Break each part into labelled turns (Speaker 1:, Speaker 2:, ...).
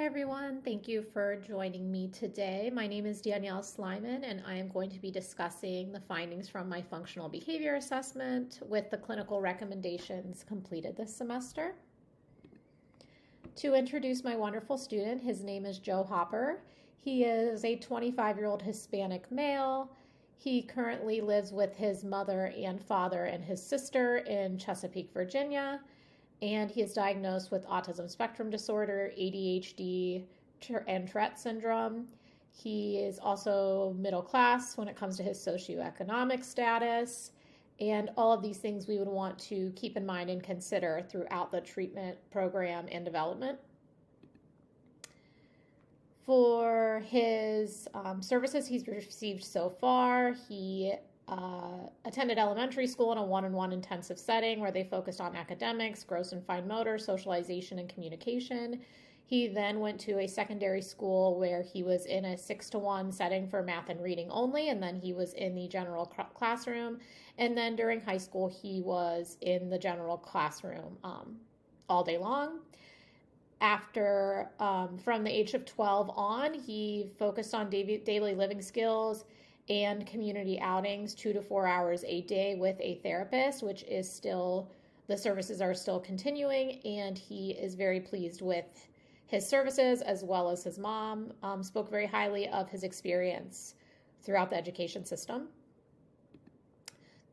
Speaker 1: everyone. Thank you for joining me today. My name is Danielle Slyman, and I am going to be discussing the findings from my functional behavior assessment with the clinical recommendations completed this semester. To introduce my wonderful student, his name is Joe Hopper. He is a 25-year-old Hispanic male. He currently lives with his mother and father and his sister in Chesapeake, Virginia. And he is diagnosed with autism spectrum disorder, ADHD, and Tourette syndrome. He is also middle class when it comes to his socioeconomic status. And all of these things we would want to keep in mind and consider throughout the treatment program and development. For his services he's received so far, he attended elementary school in a one-on-one intensive setting where they focused on academics, gross and fine motor, socialization, and communication. He then went to a secondary school where he was in a 6-to-1 setting for math and reading only, and then he was in the general classroom. And then during high school, he was in the general classroom all day long. After, from the age of 12 on, he focused on daily living skills and community outings 2 to 4 hours a day with a therapist, which is still, the services are still continuing, and he is very pleased with his services, as well as his mom spoke very highly of his experience throughout the education system.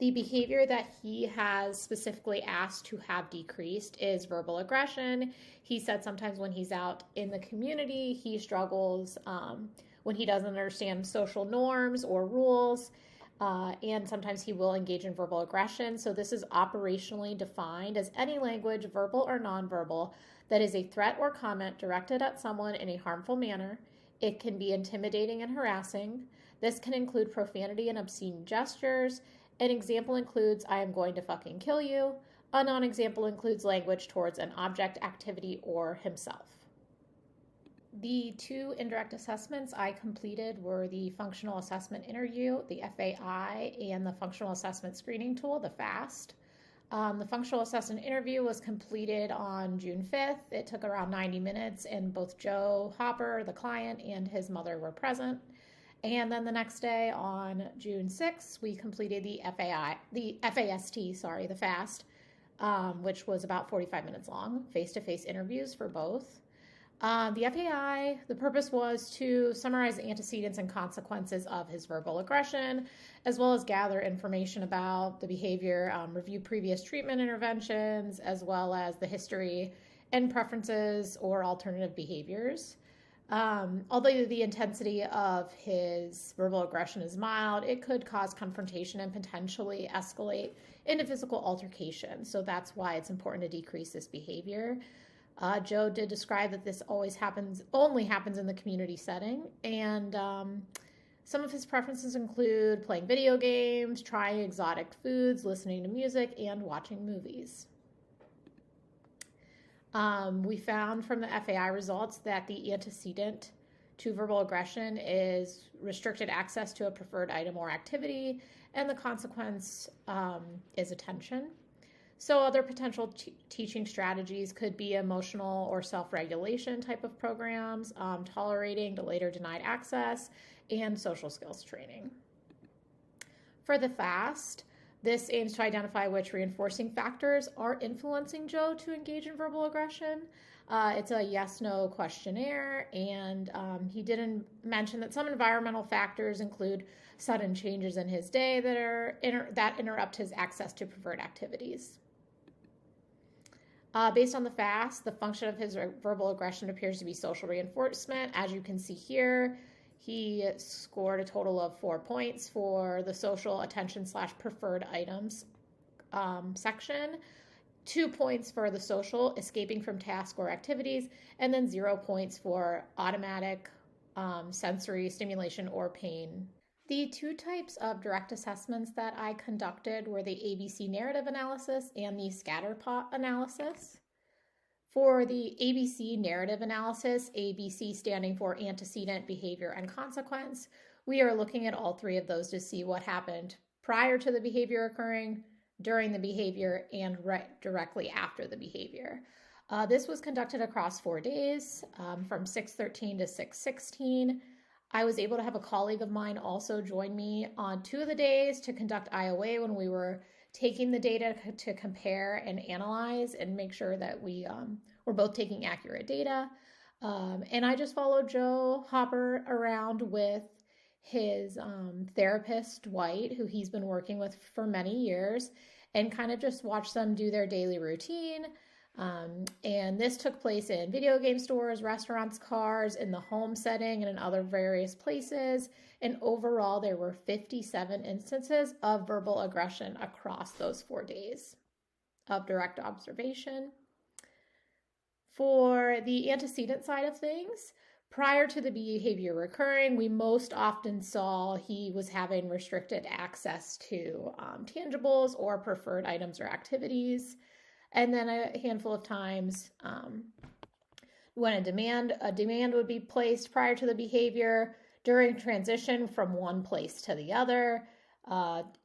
Speaker 1: The behavior that he has specifically asked to have decreased is verbal aggression. He said sometimes when he's out in the community, he struggles when he doesn't understand social norms or rules, and sometimes he will engage in verbal aggression. So this is operationally defined as any language, verbal or nonverbal, that is a threat or comment directed at someone in a harmful manner. It can be intimidating and harassing. This can include profanity and obscene gestures. An example includes, "I am going to fucking kill you." A non-example includes language towards an object, activity, or himself. The 2 indirect assessments I completed were the functional assessment interview, the FAI, and the functional assessment screening tool, the FAST. The functional assessment interview was completed on June 5th. It took around 90 minutes, and both Joe Hopper, the client, and his mother were present. And then the next day on June 6th, we completed the FAST, which was about 45 minutes long, face-to-face interviews for both. The FAI, the purpose was to summarize the antecedents and consequences of his verbal aggression, as well as gather information about the behavior, review previous treatment interventions, as well as the history and preferences or alternative behaviors. Although the intensity of his verbal aggression is mild, it could cause confrontation and potentially escalate into physical altercation. So that's why it's important to decrease this behavior. Joe did describe that this only happens in the community setting, and some of his preferences include playing video games, trying exotic foods, listening to music, and watching movies. We found from the FAI results that the antecedent to verbal aggression is restricted access to a preferred item or activity, and the consequence is attention. So other potential teaching strategies could be emotional or self-regulation type of programs, tolerating delayed or denied access, and social skills training. For the FAST, this aims to identify which reinforcing factors are influencing Joe to engage in verbal aggression. It's a yes-no questionnaire, and he didn't mention that some environmental factors include sudden changes in his day that interrupt his access to preferred activities. Based on the FAST, the function of his verbal aggression appears to be social reinforcement. As you can see here, he scored a total of 4 points for the social attention/preferred items section, 2 points for the social escaping from tasks or activities, and then 0 points for automatic sensory stimulation or pain. The 2 types of direct assessments that I conducted were the ABC narrative analysis and the scatterplot analysis. For the ABC narrative analysis, ABC standing for antecedent, behavior, and consequence, we are looking at all 3 of those to see what happened prior to the behavior occurring, during the behavior, and directly after the behavior. This was conducted across 4 days, from 6:13 to 6:16. I was able to have a colleague of mine also join me on 2 of the days to conduct IOA when we were taking the data to compare and analyze and make sure that we were both taking accurate data. And I just followed Joe Hopper around with his therapist, Dwight, who he's been working with for many years, and kind of just watched them do their daily routine. And this took place in video game stores, restaurants, cars, in the home setting, and in other various places. And overall, there were 57 instances of verbal aggression across those 4 days of direct observation. For the antecedent side of things, prior to the behavior recurring, we most often saw he was having restricted access to tangibles or preferred items or activities. And then a handful of times when a demand would be placed prior to the behavior, during transition from one place to the other,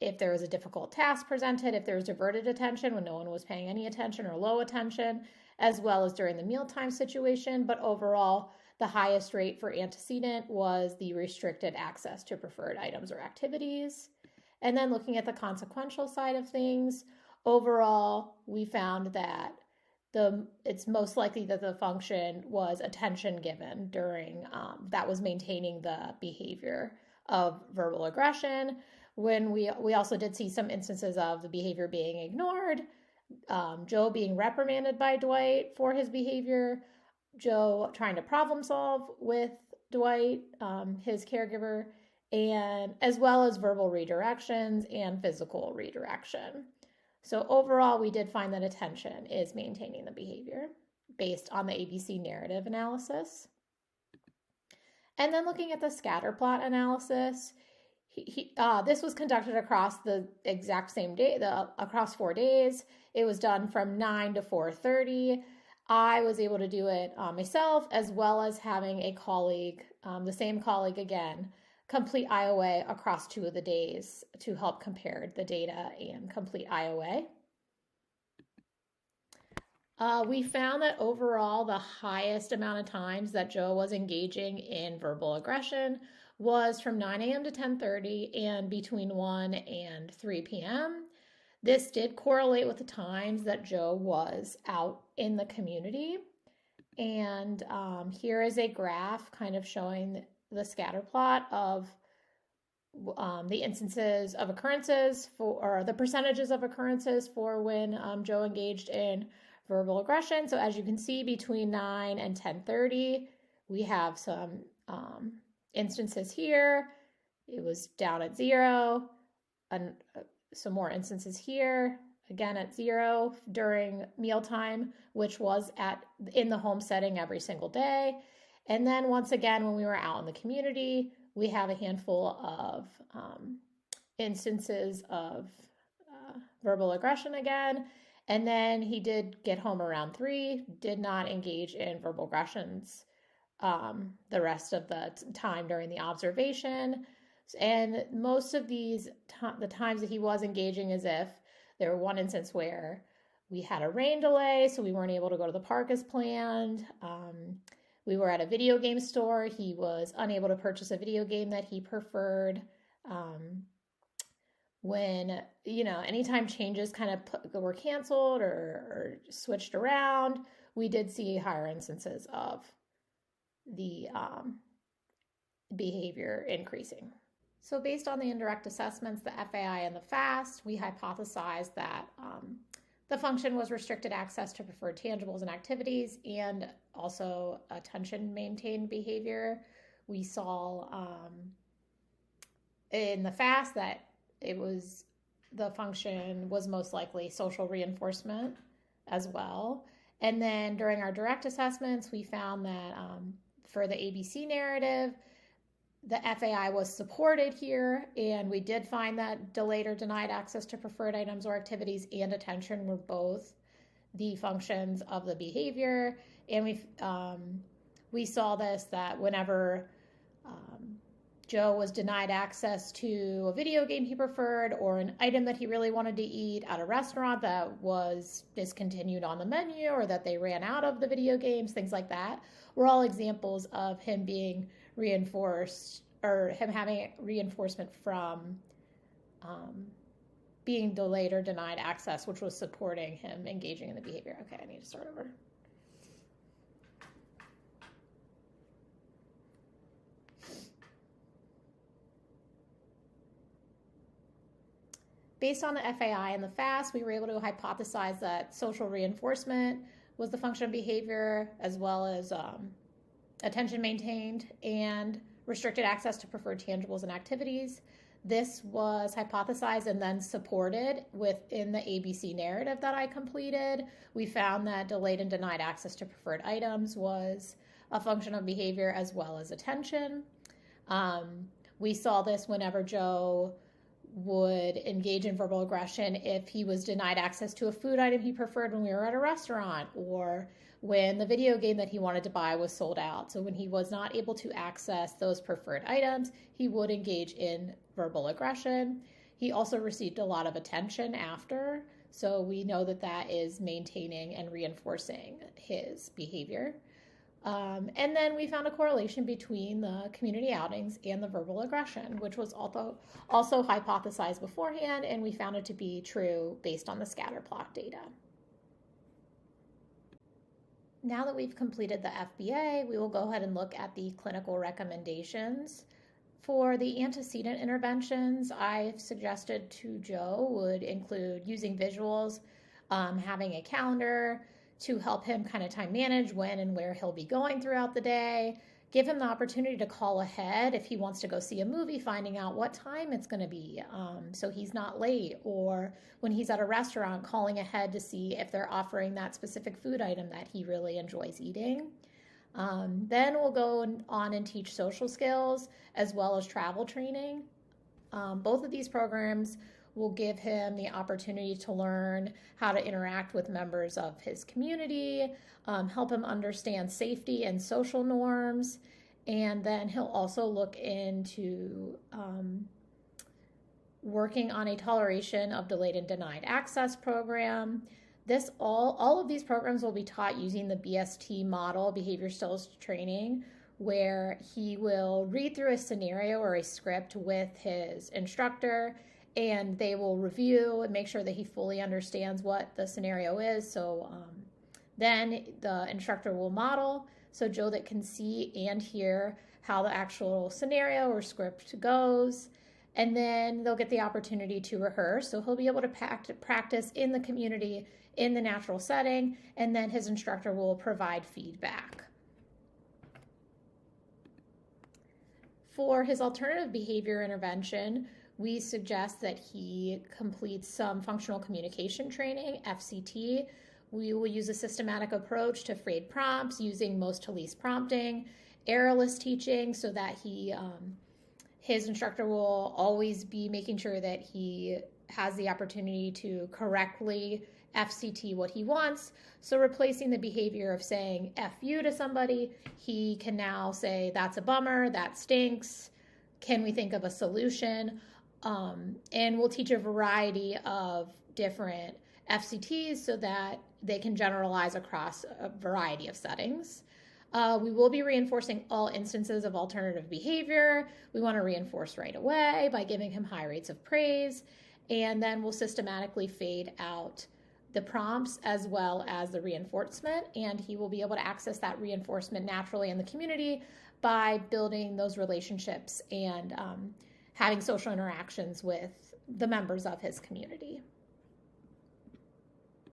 Speaker 1: if there was a difficult task presented, if there was diverted attention when no one was paying any attention or low attention, as well as during the mealtime situation. But overall, the highest rate for antecedent was the restricted access to preferred items or activities. And then looking at the consequential side of things, overall, we found that it's most likely that the function was attention given during that was maintaining the behavior of verbal aggression. When we also did see some instances of the behavior being ignored, Joe being reprimanded by Dwight for his behavior, Joe trying to problem solve with Dwight, his caregiver, and as well as verbal redirections and physical redirection. So overall, we did find that attention is maintaining the behavior based on the ABC narrative analysis. And then looking at the scatter plot analysis, this was conducted across the exact same day, across 4 days. It was done from 9 to 4:30. I was able to do it myself, as well as having a colleague, the same colleague again, complete IOA across 2 of the days to help compare the data and complete IOA. We found that overall, the highest amount of times that Joe was engaging in verbal aggression was from 9 a.m. to 10:30 and between 1 and 3 p.m. This did correlate with the times that Joe was out in the community. And here is a graph kind of showing the scatter plot of the instances of occurrences or the percentages of occurrences for when Joe engaged in verbal aggression. So as you can see, between 9 and 10:30, we have some instances here. It was down at 0, and some more instances here, again at 0 during mealtime, which was in the home setting every single day. And then once again, when we were out in the community, we have a handful of instances of verbal aggression again. And then he did get home around 3, did not engage in verbal aggressions the rest of the time during the observation. And most of these, the times that he was engaging, as if there were one instance where we had a rain delay, so we weren't able to go to the park as planned. We were at a video game store. He was unable to purchase a video game that he preferred. When, anytime changes kind of were canceled or switched around, we did see higher instances of the behavior increasing. So based on the indirect assessments, the FAI and the FAST, we hypothesized that the function was restricted access to preferred tangibles and activities and also attention maintained behavior. We saw in the FAST that the function was most likely social reinforcement as well. And then during our direct assessments, we found that for the ABC narrative, the FAI was supported here, and we did find that delayed or denied access to preferred items or activities and attention were both the functions of the behavior. And we saw this, that whenever Joe was denied access to a video game he preferred or an item that he really wanted to eat at a restaurant that was discontinued on the menu, or that they ran out of the video games, things like that, were all examples of him being reinforced, or him having reinforcement from being delayed or denied access, which was supporting him engaging in the behavior. Okay, I need to start over. Based on the FAI and the FAST, we were able to hypothesize that social reinforcement was the function of behavior, as well as attention maintained and restricted access to preferred tangibles and activities. This was hypothesized and then supported within the ABC narrative that I completed. We found that delayed and denied access to preferred items was a function of behavior as well as attention. We saw this whenever Joe would engage in verbal aggression if he was denied access to a food item he preferred when we were at a restaurant, or when the video game that he wanted to buy was sold out. So when he was not able to access those preferred items, he would engage in verbal aggression. He also received a lot of attention after, so we know that that is maintaining and reinforcing his behavior. And then we found a correlation between the community outings and the verbal aggression, which was also hypothesized beforehand, and we found it to be true based on the scatter plot data. Now that we've completed the FBA, we will go ahead and look at the clinical recommendations. For the antecedent interventions, I've suggested to Joe would include using visuals, having a calendar to help him kind of time manage when and where he'll be going throughout the day. Give him the opportunity to call ahead if he wants to go see a movie, finding out what time it's going to be so he's not late, or when he's at a restaurant, calling ahead to see if they're offering that specific food item that he really enjoys eating. Then we'll go on and teach social skills as well as travel training. Both of these programs will give him the opportunity to learn how to interact with members of his community, help him understand safety and social norms, and then he'll also look into working on a toleration of delayed and denied access program. All of these programs will be taught using the BST model, behavior skills training, where he will read through a scenario or a script with his instructor, and they will review and make sure that he fully understands what the scenario is. So then the instructor will model so Joe that can see and hear how the actual scenario or script goes. And then they'll get the opportunity to rehearse. So he'll be able to practice in the community, in the natural setting, and then his instructor will provide feedback. For his alternative behavior intervention, we suggest that he completes some functional communication training, FCT. We will use a systematic approach to frayed prompts using most to least prompting, errorless teaching, so that his instructor will always be making sure that he has the opportunity to correctly FCT what he wants. So replacing the behavior of saying F you to somebody, he can now say, that's a bummer, that stinks, can we think of a solution? And we'll teach a variety of different FCTs so that they can generalize across a variety of settings. We will be reinforcing all instances of alternative behavior. We want to reinforce right away by giving him high rates of praise, and then we'll systematically fade out the prompts as well as the reinforcement, and he will be able to access that reinforcement naturally in the community by building those relationships and having social interactions with the members of his community.